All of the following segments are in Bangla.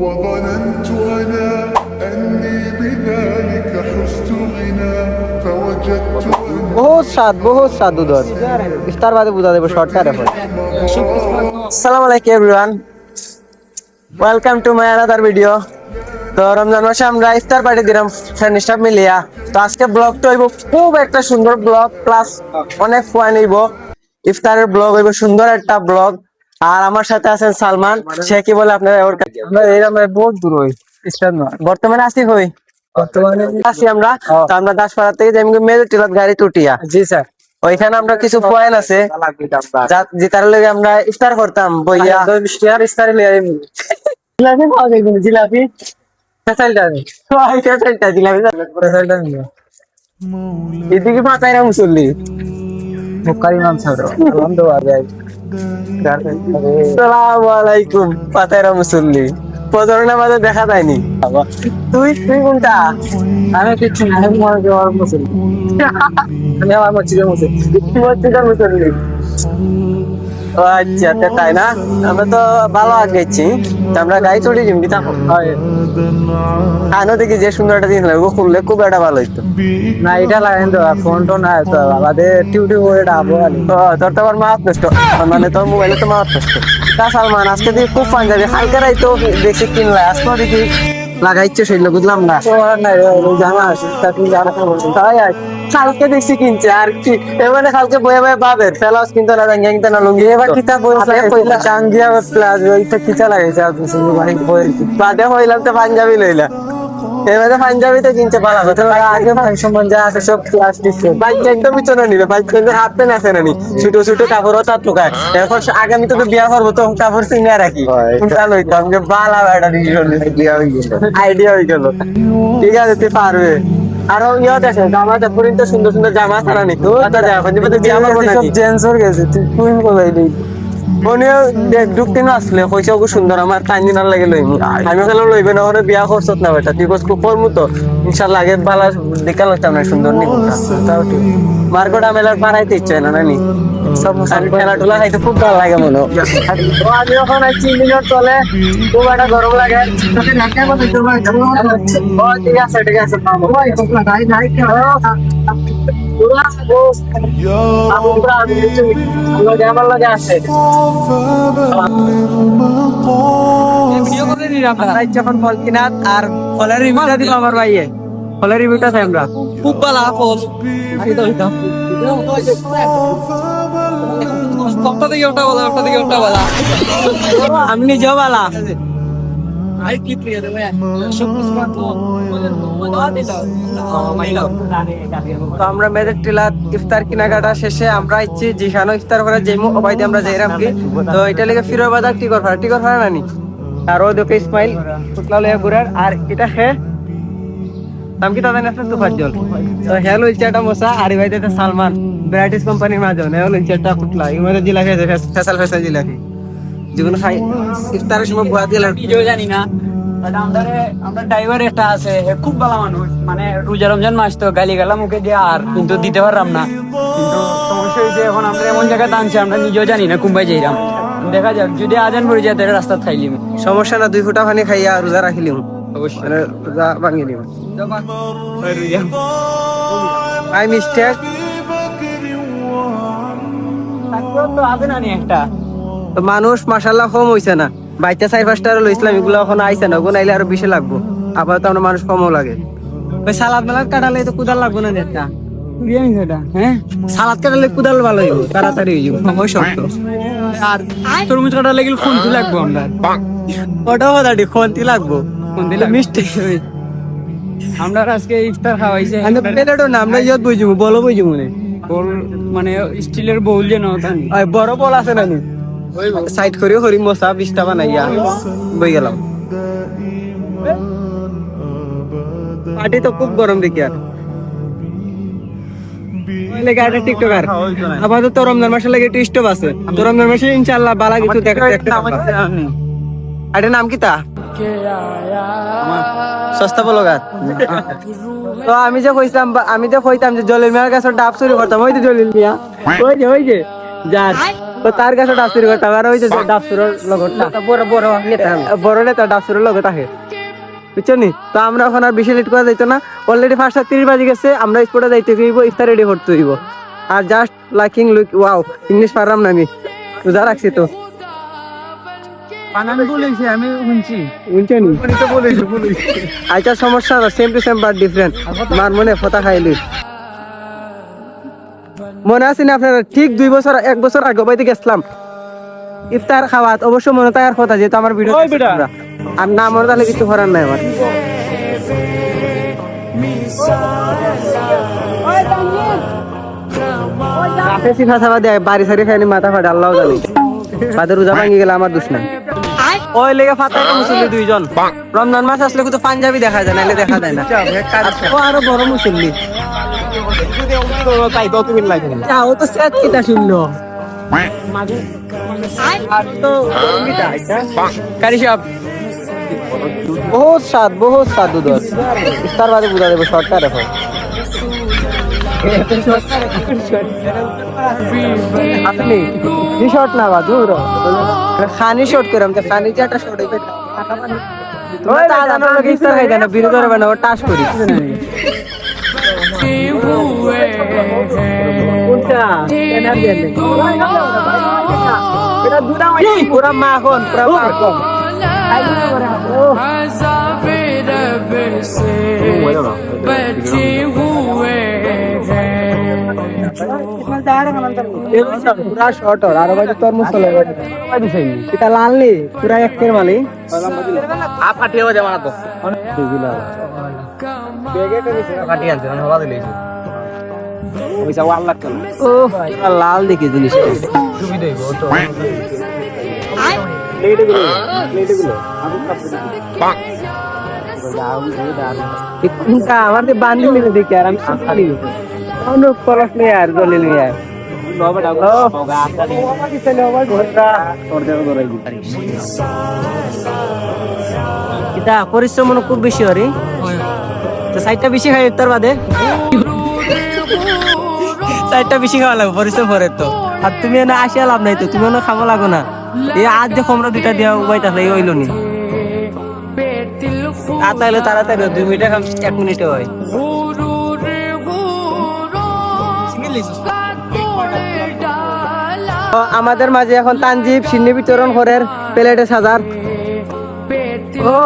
وظننت أنا أني بذلك حزت غنى فوجدت বহুত স্বাদ উদর ইফতার বাদে বুঝা দেবো শর্টকাট এখন। আসসালামু আলাইকুম everyone, welcome to my another video. তো রমজান মাসে আমরা ইফতার পার্টি দিলাম ফ্রেন্ড স্টাফ মিলিয়া। তো আজকে ব্লগটা হইব খুব একটা সুন্দর ব্লগ, প্লাস অনেক ফুয়ান হইব। ইফতারের ব্লগ হইব সুন্দর একটা ব্লগ। আর আমার সাথে আছেন সালমান। সে কি বলে আপনারা ওর কাছে আমরা বহুত দূর হই ইফতার না, বর্তমানে আসি হই বর্তমানে আসি আমরা। তো আমরা দাসপাড়া থেকে যেমন মেজর টিলাত গাড়ি টুটিয়া। জি স্যার, ওইখানে আমরা কিছু পয়েন্ট আছে যেটার লগে আমরা ইফতার করতাম বইয়া ইফতার জিলাপি পাওয়া যায় কিন্তু জিলাপি এদিকে মাথায় না মুসল্লি সালামু আলাইকুম পাতায়রা মুসল্লি প্রজন্ম আমাদের দেখা যায়নি। তুই তুই কোনটা? আমি কিছু না, আমি মুসল্লি, আমি আমার মসজিদের মুসল্লি। ও আচ্ছা, তাই না? আমরা তো ভালো আগেছি, আমরা গাড়ি চড়ে জিমবি থাকো দেখি যে সুন্দর একটা দিন লাগবে খুললে খুব একটা ভালো হইতো না। এটা লাগেন তো ফোন টোন না তো আমাদের টিউটি করে ডাবো। তোর তো আবার মাছ নষ্ট, মানে তোর মোবাইলে তো মাছ নষ্ট। তা সালমান, আজকে দিয়ে খুব ফান যাবে। হালকারাই তো দেখছি কিনলা, আজকে দেখি লাগাইছে শৈল, বুঝলাম না জানা কালকে দেখছি কিনছে আর কি। এবারে কালকে বয়ে বয়ে পাবে ফেলাস কিনতে না কিনতে না লুঙ্গি। এবার কিতাব চাঙ্গিয়া প্লাস ওইটা কিতা লাগাইছে বাদে হইলাম তো পাঞ্জাবি লইলা। এবারে পাঞ্জাবিতে কিনছে ভালো কথা। আগে সম্মান যা আছে সব ক্লাস দিচ্ছে। বাইক একদম পিছনে নিবে, বাইক কিন্তু হাফ প্যান্ট আছে না নি, ছোট ছোট কাপড়ও তার ঠোকায়। এরপর আগামী তো বিয়া করবো, তো কাপড় চিনে রাখি লইতাম যে বালা একটা আইডিয়া হয়ে গেল। ঠিক আছে, তুই পারবে। আরো ইয়ে দেখে জামা তো সুন্দর সুন্দর জামা আছে না নি, তো বিয়া করবো নাকি জেন্টস হয়ে গেছে। তুই কোথায় নেই মনেও ঢুকতে না আসলে পয়সা খুব সুন্দর আমার টাইম না লাগে লইমু। আমি ওখানে লইবে না, ওখানে বিয়া করছ না বেটা, তুই খুব করমু তো ইনশাল্লাহ। আগে বালা দেখা লাগতাম না সুন্দর নি মার্কেটা মেলার পাড়াইতে ইচ্ছে না নানি। সব খেলা টোলা খাইতে খুব ভালো লাগে মনে। আমি ওখানে 3 মিনিট চলে, খুব একটা গরম লাগে। ঠিক আছে ঠিক আছে, আমার লাগে আছে যখন ফল কিনাত আর ফলের রিভিউটা দিব আমার ভাইয়ে। ফলের রিভিউটা চাই আমরা, খুব ভালো ফল। আমি নিজেও বালা। আমরা মেয়েদের টিলাত ইফতার কেনাকাটা শেষে আমরা ইচ্ছি যেখানে ইফতার করে যাইমু ওবাইতে আমরা যাইরাম কি। তো এটা লেগে ফিরো বাজার টিকর ফাড়া নানি। আর ও দেখে ইসমাইল ফুটলা লইয়া ঘুরার। আর এটা খে নাম কি তাদের আছে তুফার জল। তো হ্যাঁ লইছে একটা মশা। আর ভাই দেখে সালমান ব্রাইটিস কোম্পানির মাঝে হ্যাঁ লইছে একটা ফুটলা। ইমাদের জিলাপি ফেসাল জিলাপি যেগুলো খাই ইফতারের সময় বুয়া দিলাম জানি না। আমরা ড্রাইভার একটা আছে, খুব ভালো মানুষ, মানে রোজা রমজান মাস তো গালি গালা মুখে দিয়ে আর কিন্তু দিতে পারলাম না। কিন্তু সমস্যা হয়েছে এখন আমরা এমন জায়গায় টানছি আমরা নিজেও জানি না কুম্বাই যাইরাম। দেখা যাক যদি আজান পড়ে যায় তাহলে রাস্তা খাইলিম, সমস্যা না। 2 ফুটা পানি খাইয়া রোজা রাখিলিম, অবশ্যই রোজা ভাঙি দিম। আই মিস্টেক তো আছে না একটা। তো মানুষ মাশাআল্লাহ কম হইছে না, বাইতে 4-5টা হলো ইসলামিক গুলো এখন আইছে না, ওগুলো আইলে আরো বেশি লাগবো। আবার তো আমরা মানুষ কমও লাগে। ওই সালাদ মালাদ কাটালে তো কুদাল লাগবো না একটা। হ্যাঁ, সালাদ কাটালে কুদাল ভালো হইব, তাড়াতাড়ি হয়ে যাবো সময় শক্ত। আর তরমুজ কাটালে গেলে খুন্তি লাগবো আমরা, ওটাও দাঁড়ি খুন্তি লাগবো, খুন্তি মিষ্টি। আমরা আজকে ইফতার খাওয়াইছে প্লেটও না, আমরা ইয়ত বইজুমু বলো বইজুমু বল, মানে স্টিলের বউল যেন বড় বল আছে না নি, সাইড করিও হরি মশা 20টা বানাইয়া বই গেলাম। পার্টি তো খুব গরম দেখি। আর টিকটকার আপাতত রমজান মাসে লাগে একটু স্টপ আছে। তো রমজান মাসে ইনশাআল্লাহ বালা কিছু দেখতে। এটার নাম কি তা সস্তা ব্লগার। তো আমি যে কইতাম যে জলিল মিয়ার কাছে ডাব চুরি করতাম, ওই যে জলিল মিয়া, ওই যে যা তো তার কাছে ডাব চুরি করতাম আর ওই যে ডাব চুরের লগটা বড় নেতা ডাব চুরের লগত থাকে বুঝছো নি। তো আমরা এখন আর বেশি লেট করা যাইতো না, অলরেডি 5:30 বাজে গেছে, আমরা স্পটে যাইতে হইব, ইফতার রেডি করতে হইব। আর just liking look wow, English পারলাম না আমি, রোজা রাখছি তো। আচ্ছা সমস্যা না, same to same but different. মার মনে ফটা খাইলি মনে আছে না আপনারা, ঠিক 1 বছর আগে বাইতে গেছিলাম ইফতার খাওয়াত, অবশ্য মনে থাকার কথা, যেহেতু আমার ভিডিও আর না মনে তাহলে কিছু করার নাই আমার। বাড়ি সারি খাইনি মাথা ফাটে আল্লাহ জানি, বাদের রোজা ভাঙি গেলে আমার দোষ নাই। ওই লেগে ফাতা মুসল্লি 2 জন, রমজান মাস আসলে কিন্তু পাঞ্জাবি দেখা যায়, নাহলে দেখা যায় না। ও আরো বড় মুসল্লি, ও তো সেট কিটা শুনলো কারি সাহেব, বহুত স্বাদ দুধ। ইফতার বাদে বুঝা দেবো শর্টকাট এখন। আপনি শর্ট না বা দূর খানি শর্ট করে আমাকে খানি যে একটা শর্ট ইফতার খাই দেয় না, বিরোধ হবে না, ও টাস করি পুরা মাখন পুরা মাখন পুরা শর্ট আর ভাই তোর মুসলে এটা লালনি পুরা একের মালি আ ফাটিয়ে বাজে মানা তো এগুলা বেগে তো নিছে ফাটিয়ে আনছে মানে হওয়া দিলেছে ওইসা আল্লাহ কেন ও লাল দেখি জিনিসটা তুমি দেব তো প্লেটগুলো আমি কাপ কোনটা আমার তো বান্ডিল নিয়ে দেখি আর আমি খালি কোনো পরশ নেই আর জলে নিয়ে আর এটা পরিশ্রম খুব বেশি হয় তো সাইডটা বেশি খাই তার বাদে সাইডটা বেশি খাওয়া লাগবে পরিশ্রম করে তো। আর তুমি না আসিয়া লাভ নাই তো, তুমি না খাবো লাগো না, এই আজ যে কমরা 2টা দিয়া উবাই থাকলে হইল নি তাহলে তাড়াতাড়ি 2 মিনিটে 1 মিনিটে হয়। আমাদের মাঝে এখন তানজিব সিন্নি বিতরণ করের প্লেটে সাজার। ও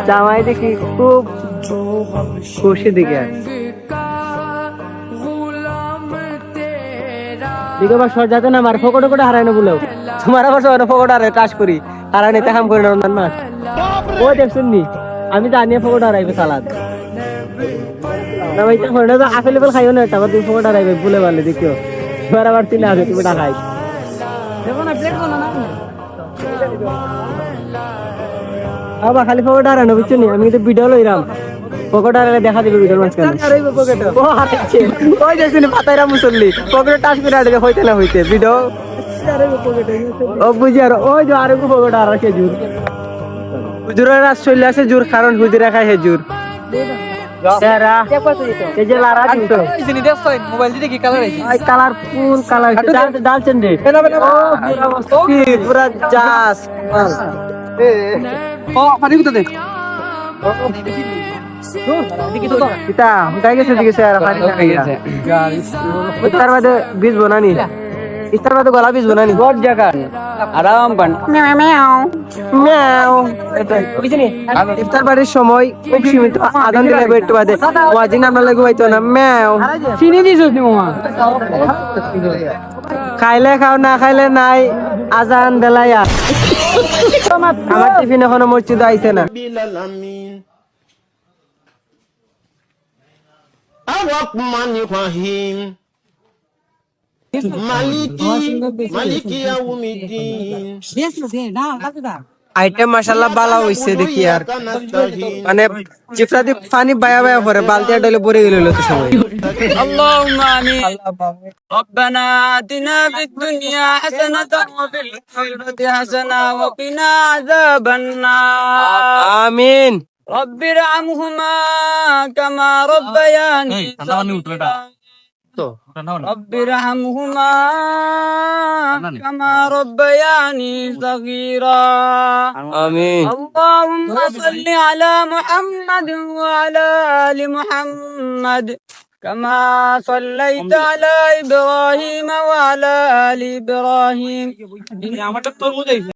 জামাই দেখি খুব খুশি দিকে দিকে আবার সর যাতে না আমার ফকটে করে হারাই না বলেও, তোমার আবার সর ফকট হারাই টাস করি হারাই নিতে কাম করি না রমজান মাস। ও দেখছেন নি আমি জানি ফকট হারাইবে সালাদ না ভাই, তো আপেল আপেল খাইও না, তারপর তুমি ফকট হারাইবে বলে বলে দেখিও এবার আবার তিলে আছে তুমি টাকাই আবার খালি ফকট হারানো বুঝছো নি। আমি কিন্তু ভিডিও লইলাম পকেট হারালে দেখা দিবে ভিডিওর মাঝখানে। ও হারাইছে ওই দেখছিনি পাতাইরা মুসল্লি পকেটে টাচ করে আটকে হইতে না হইতে ভিডিও ও বুঝি। আর ওই যে আরেকটু পকেট হারাছে জোর হুজুরের রাত চলে আসে জোর, কারণ হুজুরে খায় হে জোর কালারফুল কালার ডালছেন রে পুরা জাস ইফতার বাদে বীজবো না নি, ইফতার বাদে গলা বীজবো না নি আরাম ইফতার বাড়ির সময় খুব সীমিত, আদান দিলে একটু বাদে ওয়াজিন আমরা লাগু হইতো না ম্যাও চিনি দিছ খাইলে খাও না খাইলে নাই, আজান বেলায় আমার টিফিন এখনো মসজিদে আইছে না। আইটেম মাশাআল্লাহ ভালো হইছে দেখি, আর মানে চিফরা দি পানি বায়া বায়া পরে বালতি ডালে পড়ে গেল তো সবাই। اللهم آمين ربنا آتنا في الدنيا حسنة وفي الآخرة حسنة وقنا عذاب النار আমিন। رب ارحمهما كما ربياني صغيرا رب ارحمهما كما ربياني صغيرا آمين. اللهم صل على محمد وعلى آل محمد كما صليت على إبراهيم وعلى آل إبراهيم